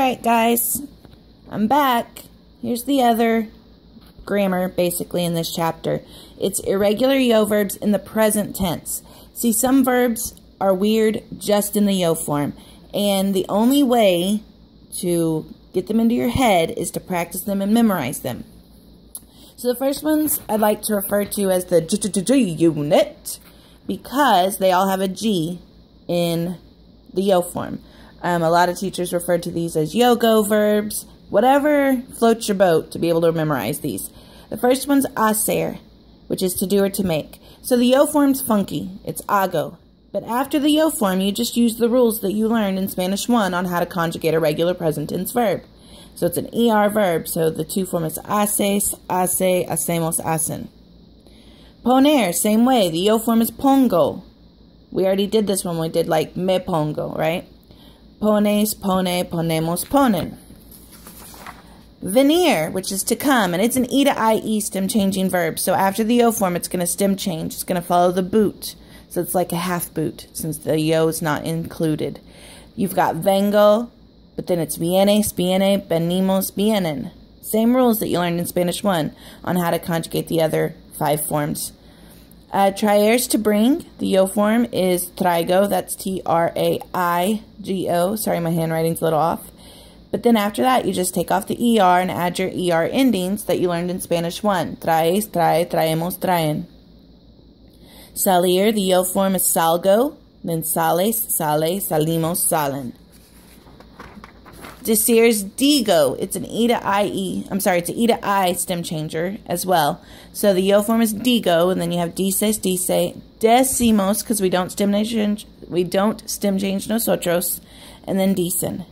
Alright guys, I'm back. Here's the other grammar basically in this chapter. It's irregular yo verbs in the present tense. See, some verbs are weird just in the yo form, and the only way to get them into your head is to practice them and memorize them. So the first ones I'd like to refer to as the G unit, because they all have a G in the yo form. A lot of teachers refer to these as yo-go verbs. Whatever floats your boat to be able to memorize these. The first one's hacer, which is to do or to make. So the yo form's funky. It's hago. But after the yo form, you just use the rules that you learned in Spanish 1 on how to conjugate a regular present tense verb. So it's an ER verb. So the to form is haces, hace, hacemos, hacen. Poner, same way. The yo form is pongo. We already did this when we did like me pongo, right? Pones, pone, ponemos, ponen. Venir, which is to come, and it's an E to IE stem changing verb. So after the yo form, it's going to stem change. It's going to follow the boot. So it's like a half boot since the yo is not included. You've got vengo, but then it's vienes, viene, venimos, vienen. Same rules that you learned in Spanish 1 on how to conjugate the other 5 forms. Traer, to bring. The yo form is traigo. That's T-R-A-I-G-O. Sorry, my handwriting's a little off. But then after that, you just take off the ER and add your ER endings that you learned in Spanish 1. Traes, trae, traemos, traen. Salir, the yo form is salgo. Then sales, sale, salimos, salen. Decir is digo. It's an E to IE. I'm sorry, it's an E to I stem changer as well. So the yo form is digo, and then you have dices, dice, decimos, because we don't stem change nosotros, and then dicen.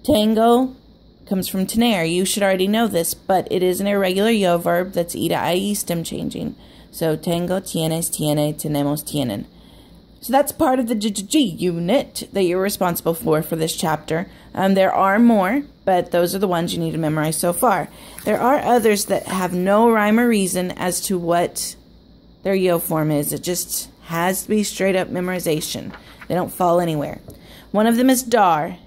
Tengo comes from tener. You should already know this, but it is an irregular yo verb that's E to IE stem changing. So tengo, tienes, tiene, tenemos, tienen. So that's part of the G unit that you're responsible for this chapter. There are more, but those are the ones you need to memorize so far. There are others that have no rhyme or reason as to what their yo form is. It just has to be straight up memorization. They don't fall anywhere. One of them is dar.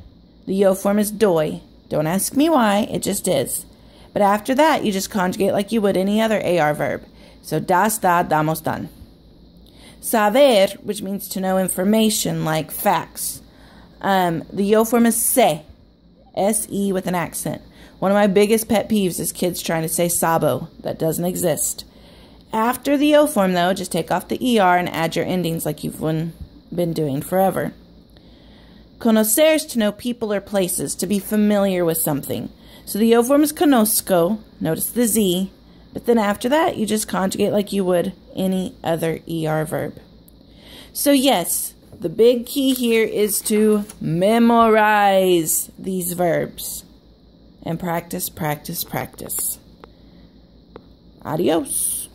The yo form is doy. Don't ask me why, it just is. But after that, you just conjugate like you would any other AR verb. So das, da, damos, dan. Saber, which means to know information, like facts. The yo form is se. S-E with an accent. One of my biggest pet peeves is kids trying to say sabo. That doesn't exist. After the yo form, though, just take off the ER and add your endings like you've been doing forever. Conocer is to know people or places, to be familiar with something. So the yo form is conozco. Notice the Z. But then after that, you just conjugate like you would any other ER verb. So yes, the big key here is to memorize these verbs. And practice, practice, practice. Adios.